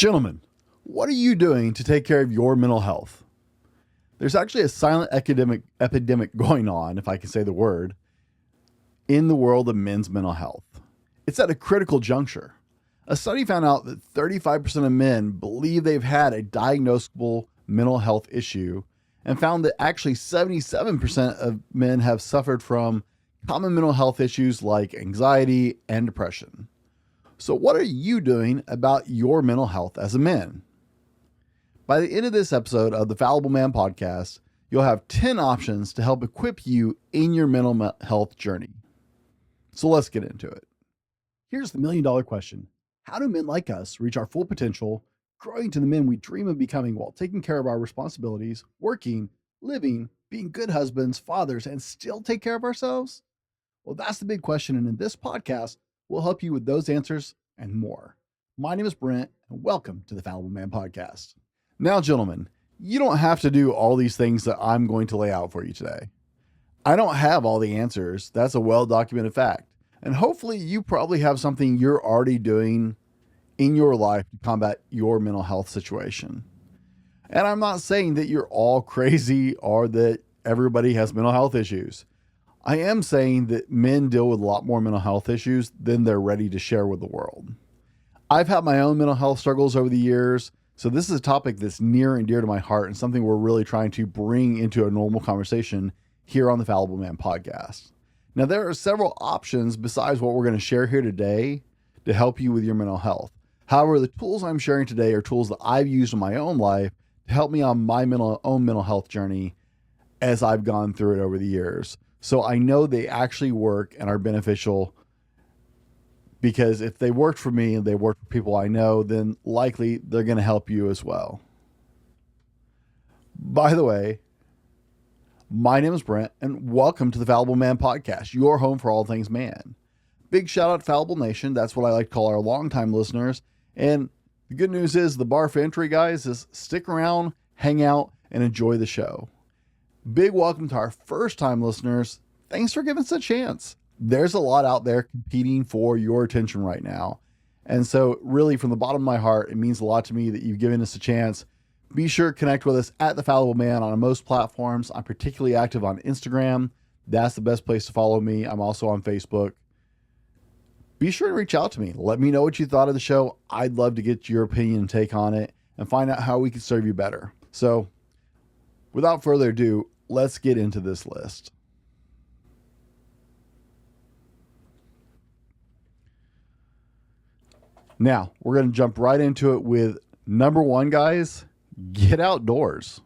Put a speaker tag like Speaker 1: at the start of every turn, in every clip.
Speaker 1: Gentlemen, what are you doing to take care of your mental health? There's actually a silent epidemic going on, if I can say the word, in the world of men's mental health. It's at a critical juncture. A study found out that 35% of men believe they've had a diagnosable mental health issue, and found that actually 77% of men have suffered from common mental health issues like anxiety and depression. So what are you doing about your mental health as a man? By the end of this episode of the Fallible Man podcast, you'll have 10 options to help equip you in your mental health journey. So let's get into it. Here's the million-dollar question. How do men like us reach our full potential, growing to the men we dream of becoming while taking care of our responsibilities, working, living, being good husbands, fathers, and still take care of ourselves? Well, that's the big question, and in this podcast, we'll help you with those answers and more. My name is Brent, and welcome to the Fallible Man podcast. Now, gentlemen, you don't have to do all these things that I'm going to lay out for you today. I don't have all the answers. That's a well-documented fact. And hopefully you probably have something you're already doing in your life to combat your mental health situation. And I'm not saying that you're all crazy or that everybody has mental health issues. I am saying that men deal with a lot more mental health issues than they're ready to share with the world. I've had my own mental health struggles over the years, so this is a topic that's near and dear to my heart and something we're really trying to bring into a normal conversation here on the Fallible Man podcast. Now, there are several options besides what we're going to share here today to help you with your mental health. However, the tools I'm sharing today are tools that I've used in my own life to help me on my own mental health journey as I've gone through it over the years. So I know they actually work and are beneficial, because if they worked for me and they work for people I know, then likely they're going to help you as well. By the way, my name is Brent, and welcome to the Fallible Man podcast, your home for all things man. Big shout out to Fallible Nation. That's what I like to call our longtime listeners. And the good news is the bar for entry, guys, is stick around, hang out, and enjoy the show. Big welcome to our first time listeners. Thanks for giving us a chance. There's a lot out there competing for your attention right now. And so really from the bottom of my heart, it means a lot to me that you've given us a chance. Be sure to connect with us at The Fallible Man on most platforms. I'm particularly active on Instagram. That's the best place to follow me. I'm also on Facebook. Be sure to reach out to me. Let me know what you thought of the show. I'd love to get your opinion and take on it and find out how we can serve you better. So without further ado, let's get into this list. Now, we're going to jump right into it with number one, guys. Get outdoors.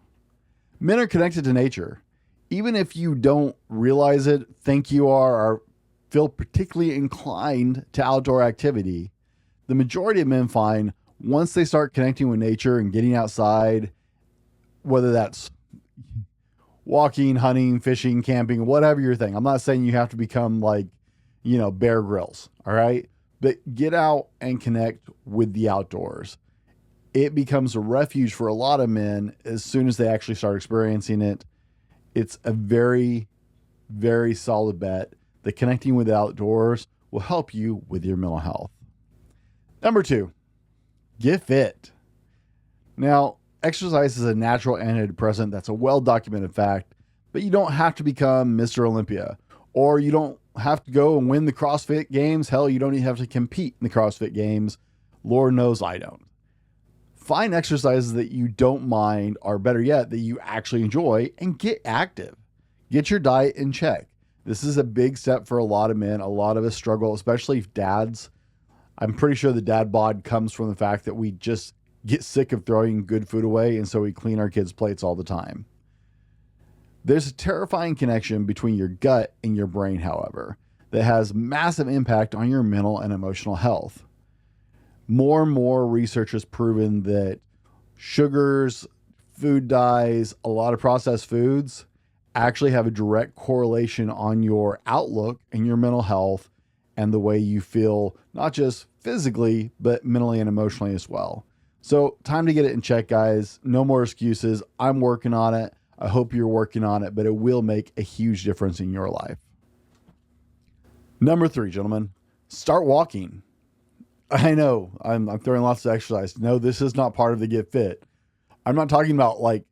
Speaker 1: Men are connected to nature. Even if you don't realize it, think you are, or feel particularly inclined to outdoor activity, the majority of men find once they start connecting with nature and getting outside, whether that's walking, hunting, fishing, camping, whatever your thing. I'm not saying you have to become like, Bear Grylls, all right? But get out and connect with the outdoors. It becomes a refuge for a lot of men as soon as they actually start experiencing it. It's a very, very solid bet that connecting with the outdoors will help you with your mental health. Number two, get fit. Now, exercise is a natural antidepressant. That's a well-documented fact, but you don't have to become Mr. Olympia, or you don't have to go and win the CrossFit games. Hell, you don't even have to compete in the CrossFit games. Lord knows I don't. Find exercises that you don't mind, or better yet, that you actually enjoy, and get active. Get your diet in check. This is a big step for a lot of men. A lot of us struggle, especially dads. I'm pretty sure the dad bod comes from the fact that we just get sick of throwing good food away, and so we clean our kids' plates all the time. There's a terrifying connection between your gut and your brain, however, that has massive impact on your mental and emotional health. More and more research has proven that sugars, food dyes, a lot of processed foods actually have a direct correlation on your outlook and your mental health and the way you feel, not just physically, but mentally and emotionally as well. So time to get it in check, guys. No more excuses. I'm working on it. I hope you're working on it, but it will make a huge difference in your life. Number three, gentlemen, start walking. I know I'm throwing lots of exercise. No, this is not part of the Get Fit. I'm not talking about like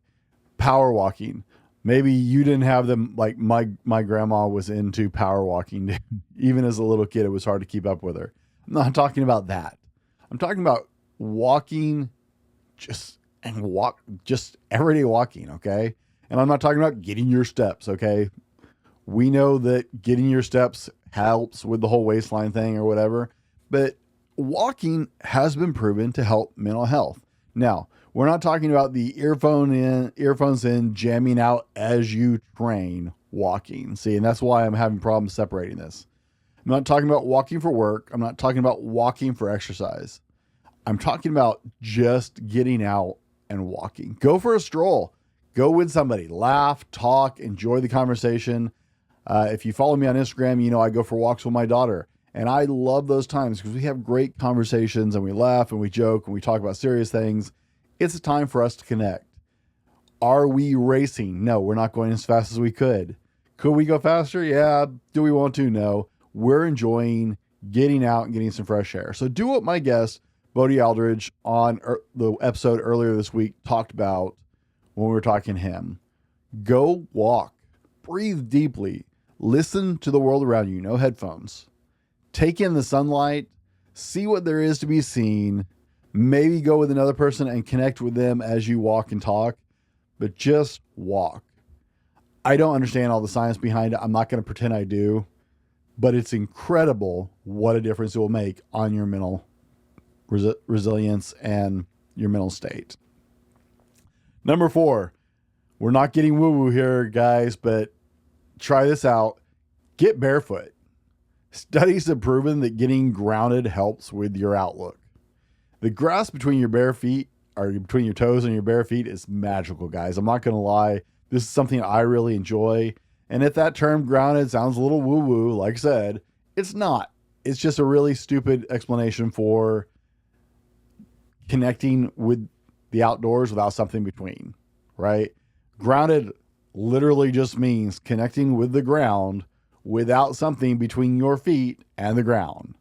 Speaker 1: power walking. Maybe you didn't have them like my grandma was into power walking. Even as a little kid, it was hard to keep up with her. I'm not talking about that. I'm talking about walking just everyday walking, okay? And I'm not talking about getting your steps, okay? We know that getting your steps helps with the whole waistline thing or whatever, but walking has been proven to help mental health. Now, we're not talking about the earphones in, jamming out as you train walking. See, and that's why I'm having problems separating this. I'm not talking about walking for work. I'm not talking about walking for exercise. I'm talking about just getting out and walking. Go for a stroll. Go with somebody. Laugh, talk, enjoy the conversation. If you follow me on Instagram, you know I go for walks with my daughter. And I love those times because we have great conversations and we laugh and we joke and we talk about serious things. It's a time for us to connect. Are we racing? No, we're not going as fast as we could. Could we go faster? Yeah. Do we want to? No. We're enjoying getting out and getting some fresh air. So do what my guest, Bodie Aldridge, on the episode earlier this week talked about when we were talking to him. Go walk. Breathe deeply. Listen to the world around you. No headphones. Take in the sunlight. See what there is to be seen. Maybe go with another person and connect with them as you walk and talk. But just walk. I don't understand all the science behind it. I'm not going to pretend I do. But it's incredible what a difference it will make on your mental resilience and your mental state. Number 4, we're not getting woo-woo here, guys, but try this out. Get barefoot. Studies have proven that getting grounded helps with your outlook. The grass between your bare feet, or between your toes and your bare feet, is magical, guys. I'm not going to lie. This is something I really enjoy. And if that term grounded sounds a little woo-woo, like I said, it's not. It's just a really stupid explanation for connecting with the outdoors without something between, right? Grounded literally just means connecting with the ground without something between your feet and the ground.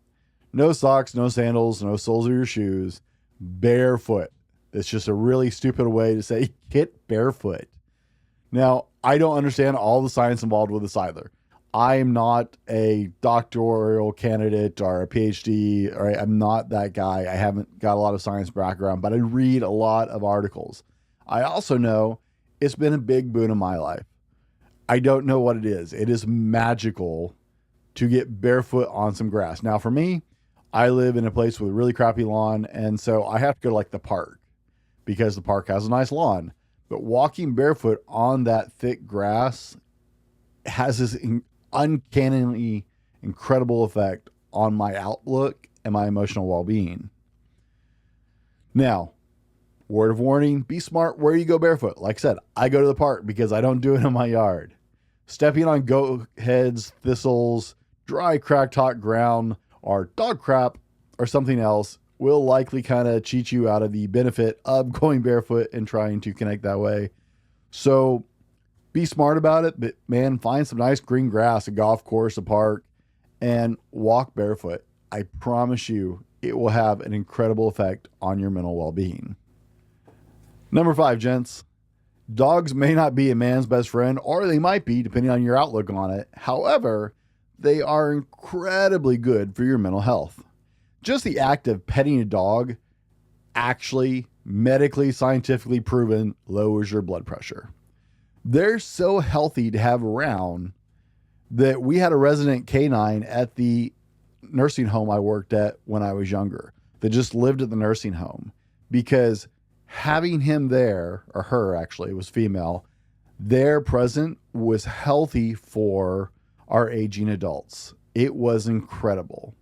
Speaker 1: No socks, no sandals, no soles of your shoes, barefoot. It's just a really stupid way to say get barefoot. Now, I don't understand all the science involved with this either. I am not a doctoral candidate or a PhD, or I'm not that guy. I haven't got a lot of science background, but I read a lot of articles. I also know it's been a big boon in my life. I don't know what it is. It is magical to get barefoot on some grass. Now, for me, I live in a place with a really crappy lawn, and so I have to go to like the park because the park has a nice lawn. But walking barefoot on that thick grass has this uncannily incredible effect on my outlook and my emotional well-being. Now, word of warning, be smart where you go barefoot. Like I said, I go to the park because I don't do it in my yard. Stepping on goat heads, thistles, dry cracked hot ground, or dog crap or something else will likely kind of cheat you out of the benefit of going barefoot and trying to connect that way. So be smart about it, but man, find some nice green grass, a golf course, a park, and walk barefoot. I promise you it will have an incredible effect on your mental well-being. Number 5, gents. Dogs may not be a man's best friend, or they might be, depending on your outlook on it. However, they are incredibly good for your mental health. Just the act of petting a dog actually medically, scientifically proven lowers your blood pressure. They're so healthy to have around that we had a resident canine at the nursing home I worked at when I was younger that just lived at the nursing home because having him there, or her actually, it was female, there present was healthy for our aging adults. It was incredible.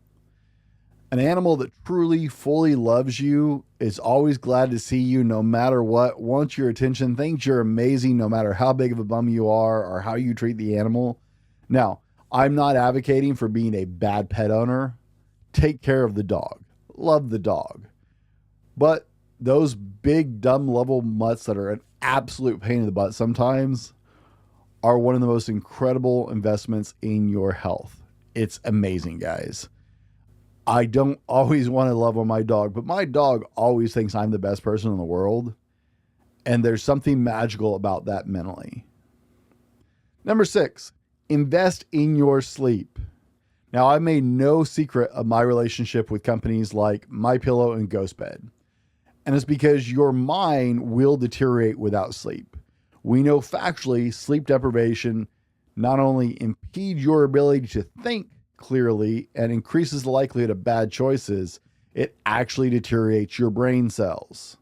Speaker 1: An animal that truly, fully loves you is always glad to see you no matter what, wants your attention, thinks you're amazing no matter how big of a bum you are or how you treat the animal. Now, I'm not advocating for being a bad pet owner. Take care of the dog. Love the dog. But those big, dumb level mutts that are an absolute pain in the butt sometimes are one of the most incredible investments in your health. It's amazing, guys. I don't always want to love on my dog, but my dog always thinks I'm the best person in the world. And there's something magical about that mentally. Number 6, invest in your sleep. Now, I made no secret of my relationship with companies like MyPillow and GhostBed. And it's because your mind will deteriorate without sleep. We know factually sleep deprivation not only impedes your ability to think clearly and increases the likelihood of bad choices, it actually deteriorates your brain cells.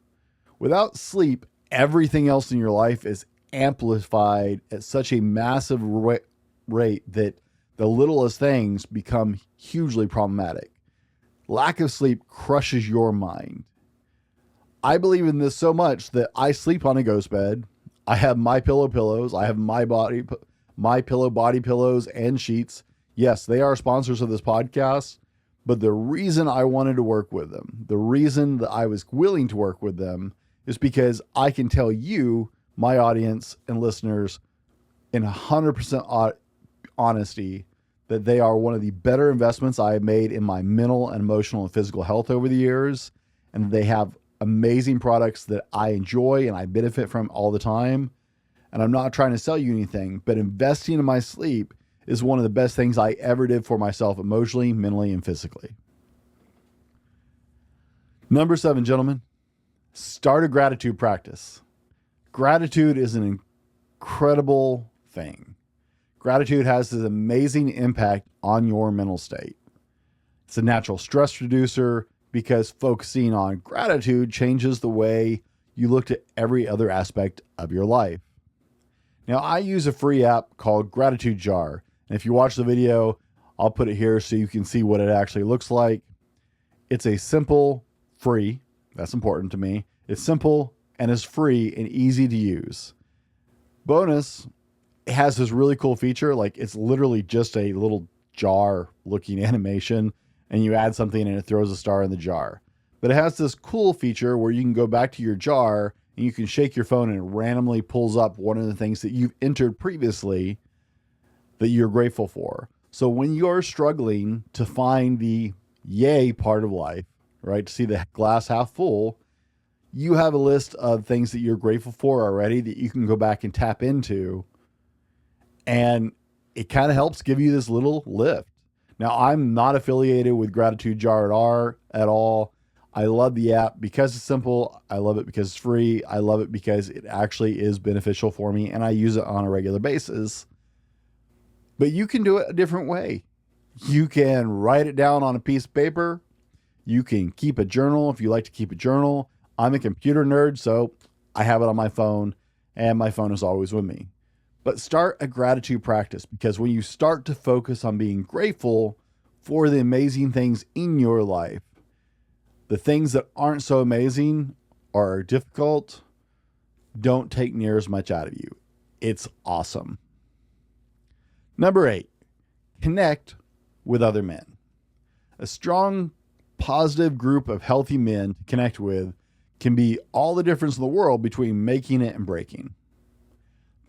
Speaker 1: Without sleep, everything else in your life is amplified at such a massive rate that the littlest things become hugely problematic. Lack of sleep crushes your mind. I believe in this so much that I sleep on a ghost bed. I have MyPillow pillows. I have MyPillow body pillows and sheets. Yes, they are sponsors of this podcast, but the reason I wanted to work with them, the reason that I was willing to work with them, is because I can tell you, my audience and listeners, in 100% honesty, that they are one of the better investments I have made in my mental and emotional and physical health over the years. And they have amazing products that I enjoy and I benefit from all the time. And I'm not trying to sell you anything, but investing in my sleep is one of the best things I ever did for myself emotionally, mentally, and physically. Number 7, gentlemen, start a gratitude practice. Gratitude is an incredible thing. Gratitude has this amazing impact on your mental state. It's a natural stress reducer because focusing on gratitude changes the way you look at every other aspect of your life. Now, I use a free app called Gratitude Jar. And if you watch the video, I'll put it here so you can see what it actually looks like. It's a simple, free, that's important to me. It's simple and is free and easy to use. Bonus, it has this really cool feature. Like, it's literally just a little jar looking animation, and you add something and it throws a star in the jar. But it has this cool feature where you can go back to your jar and you can shake your phone and it randomly pulls up one of the things that you've entered previously that you're grateful for. So when you're struggling to find the yay part of life, right, to see the glass half full, you have a list of things that you're grateful for already that you can go back and tap into. And it kind of helps give you this little lift. Now, I'm not affiliated with Gratitude Jar at all. I love the app because it's simple. I love it because it's free. I love it because it actually is beneficial for me and I use it on a regular basis. But you can do it a different way. You can write it down on a piece of paper. You can keep a journal if you like to keep a journal. I'm a computer nerd, so I have it on my phone, and my phone is always with me. But start a gratitude practice, because when you start to focus on being grateful for the amazing things in your life, the things that aren't so amazing or are difficult don't take near as much out of you. It's awesome. Number 8, connect with other men. A strong, positive group of healthy men to connect with can be all the difference in the world between making it and breaking.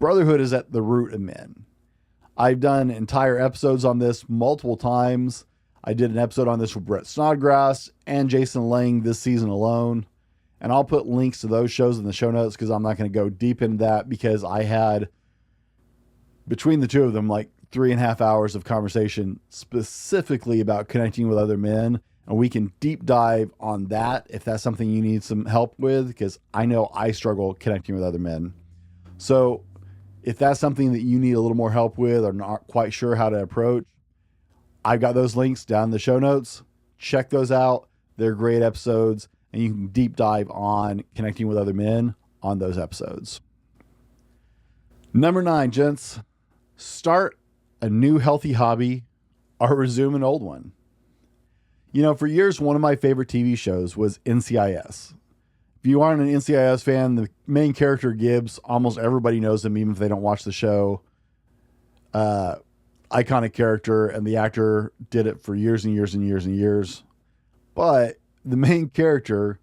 Speaker 1: Brotherhood is at the root of men. I've done entire episodes on this multiple times. I did an episode on this with Brett Snodgrass and Jason Lang this season alone. And I'll put links to those shows in the show notes because I'm not going to go deep into that, because I had, between the two of them, like 3.5 hours of conversation specifically about connecting with other men. And we can deep dive on that if that's something you need some help with, because I know I struggle connecting with other men. So if that's something that you need a little more help with or not quite sure how to approach, I've got those links down in the show notes. Check those out. They're great episodes, and you can deep dive on connecting with other men on those episodes. Number 9, gents, start a new healthy hobby or resume an old one. You know, for years, one of my favorite TV shows was NCIS. If you aren't an NCIS fan, the main character, Gibbs, almost everybody knows him, even if they don't watch the show. Iconic character, and the actor did it for years and years and years and years. But the main character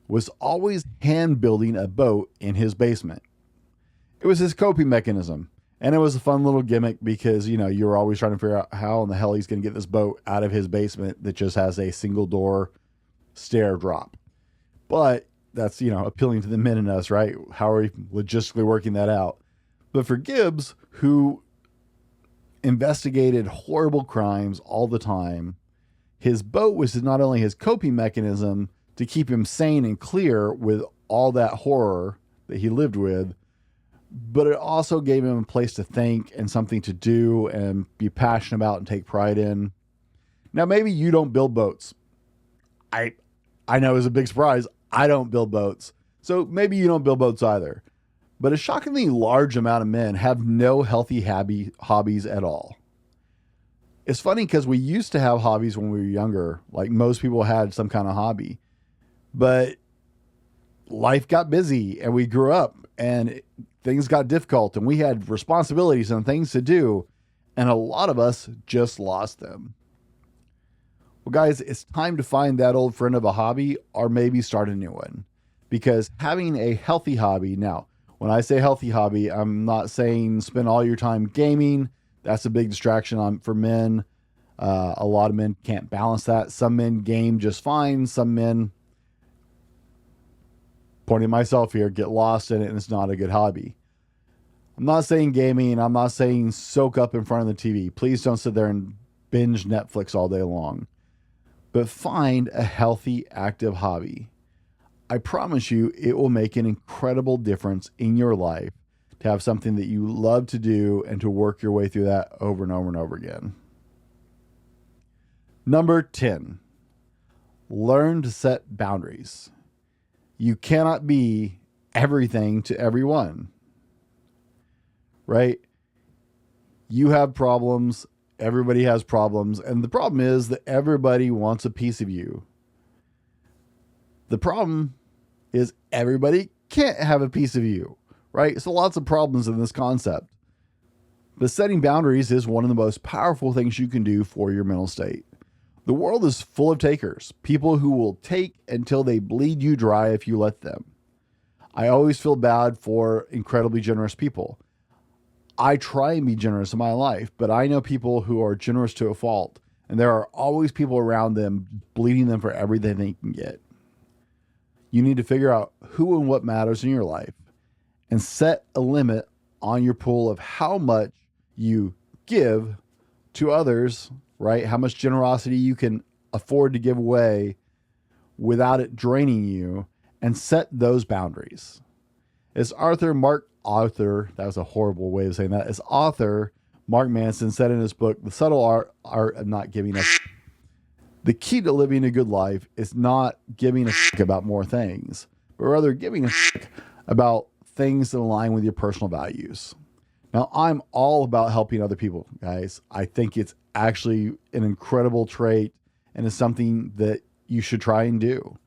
Speaker 1: was always hand building a boat in his basement. It was his coping mechanism. And it was a fun little gimmick because, you were always trying to figure out how in the hell he's going to get this boat out of his basement that just has a single door stair drop. But that's, appealing to the men in us, right? How are we logistically working that out? But for Gibbs, who investigated horrible crimes all the time, his boat was not only his coping mechanism to keep him sane and clear with all that horror that he lived with, but it also gave him a place to think and something to do and be passionate about and take pride in. Now, maybe you don't build boats. I know it's a big surprise. I don't build boats. So maybe you don't build boats either. But a shockingly large amount of men have no healthy hobbies at all. It's funny because we used to have hobbies when we were younger. Like most people had some kind of hobby. But life got busy and we grew up and things got difficult and we had responsibilities and things to do. And a lot of us just lost them. Well, guys, it's time to find that old friend of a hobby or maybe start a new one. Because having a healthy hobby, now, when I say healthy hobby, I'm not saying spend all your time gaming. That's a big distraction for men. A lot of men can't balance that. Some men game just fine. Some men, pointing myself here, get lost in it and it's not a good hobby. I'm not saying gaming. I'm not saying soak up in front of the TV. Please don't sit there and binge Netflix all day long. But find a healthy, active hobby. I promise you it will make an incredible difference in your life to have something that you love to do and to work your way through that over and over and over again. Number 10, learn to set boundaries. You cannot be everything to everyone, right? You have problems. Everybody has problems. And the problem is that everybody wants a piece of you. The problem is everybody can't have a piece of you, right? So lots of problems in this concept. But setting boundaries is one of the most powerful things you can do for your mental state. The world is full of takers, people who will take until they bleed you dry if you let them. I always feel bad for incredibly generous people. I try and be generous in my life, but I know people who are generous to a fault, and there are always people around them bleeding them for everything they can get. You need to figure out who and what matters in your life and set a limit on your pool of how much you give to others, right? How much generosity you can afford to give away without it draining you, and set those boundaries. As author, that was a horrible way of saying that. As author Mark Manson said in his book, The Subtle Art of Not Giving a the key to living a good life is not giving a about more things, but rather giving a about things that align with your personal values. Now, I'm all about helping other people, guys. I think it's actually an incredible trait and it's something that you should try and do.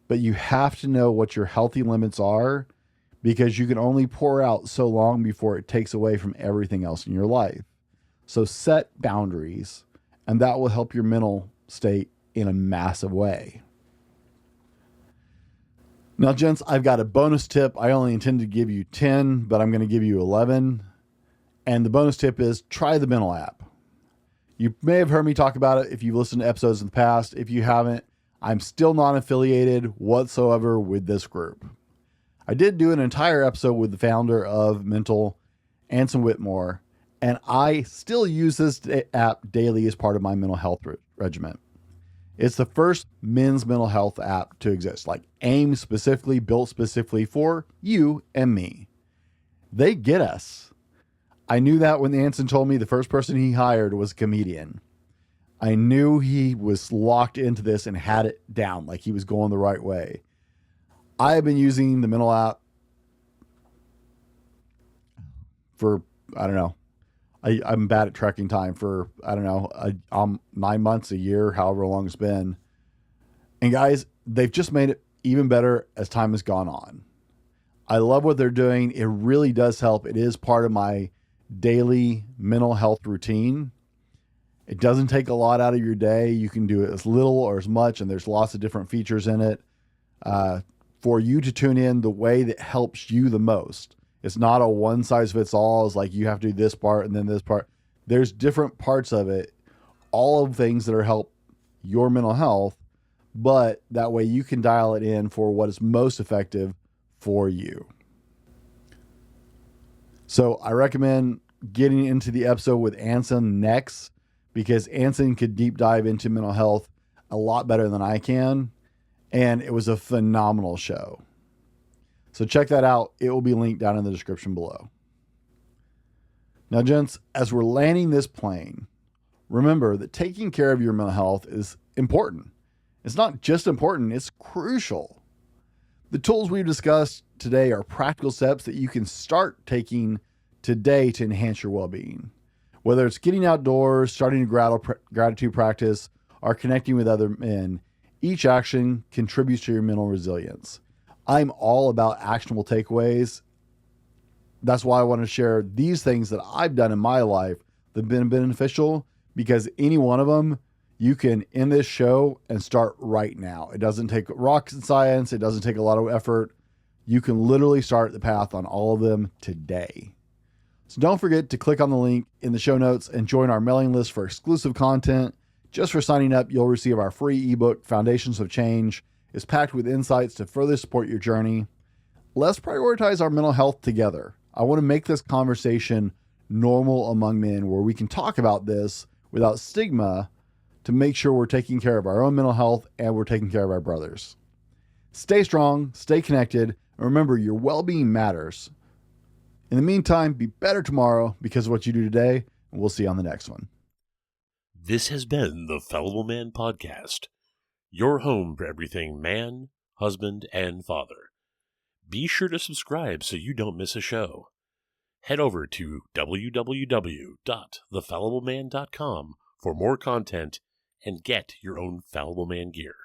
Speaker 1: But you have to know what your healthy limits are, because you can only pour out so long before it takes away from everything else in your life. So set boundaries, and that will help your mental state in a massive way. Now, gents, I've got a bonus tip. I only intend to give you 10, but I'm going to give you 11. And the bonus tip is try the Mental app. You may have heard me talk about it if you've listened to episodes in the past. If you haven't, I'm still not affiliated whatsoever with this group. I did do an entire episode with the founder of Mental, Anson Whitmore, and I still use this app daily as part of my mental health regimen. It's the first men's mental health app to exist, like aimed specifically, built specifically for you and me. They get us. I knew that when Anson told me the first person he hired was a comedian. I knew he was locked into this and had it down, like he was going the right way. I have been using the Mental app for, I don't know. I'm bad at tracking time for, 9 months, a year, however long it's been. And guys, they've just made it even better as time has gone on. I love what they're doing. It really does help. It is part of my daily mental health routine. It doesn't take a lot out of your day. You can do it as little or as much, and there's lots of different features in it for you to tune in the way that helps you the most. It's not a one size fits all. It's like you have to do this part and then this part. There's different parts of it, all of things that are help your mental health, but that way you can dial it in for what is most effective for you. So I recommend getting into the episode with Anson next, because Anson could deep dive into mental health a lot better than I can. And it was a phenomenal show. So check that out. It will be linked down in the description below. Now, gents, as we're landing this plane, remember that taking care of your mental health is important. It's not just important, it's crucial. The tools we've discussed today are practical steps that you can start taking today to enhance your well-being. Whether it's getting outdoors, starting a gratitude practice, or connecting with other men, each action contributes to your mental resilience. I'm all about actionable takeaways. That's why I want to share these things that I've done in my life that have been beneficial, because any one of them you can end this show and start right now. It doesn't take rocket science. It doesn't take a lot of effort. You can literally start the path on all of them today. So don't forget to click on the link in the show notes and join our mailing list for exclusive content. Just for signing up, you'll receive our free ebook, Foundations of Change. It's packed with insights to further support your journey. Let's prioritize our mental health together. I want to make this conversation normal among men, where we can talk about this without stigma, to make sure we're taking care of our own mental health and we're taking care of our brothers. Stay strong, stay connected, and remember, your well-being matters. In the meantime, be better tomorrow because of what you do today, and we'll see you on the next one.
Speaker 2: This has been the Fallible Man Podcast, your home for everything man, husband, and father. Be sure to subscribe so you don't miss a show. Head over to www.thefallibleman.com for more content and get your own Fallible Man gear.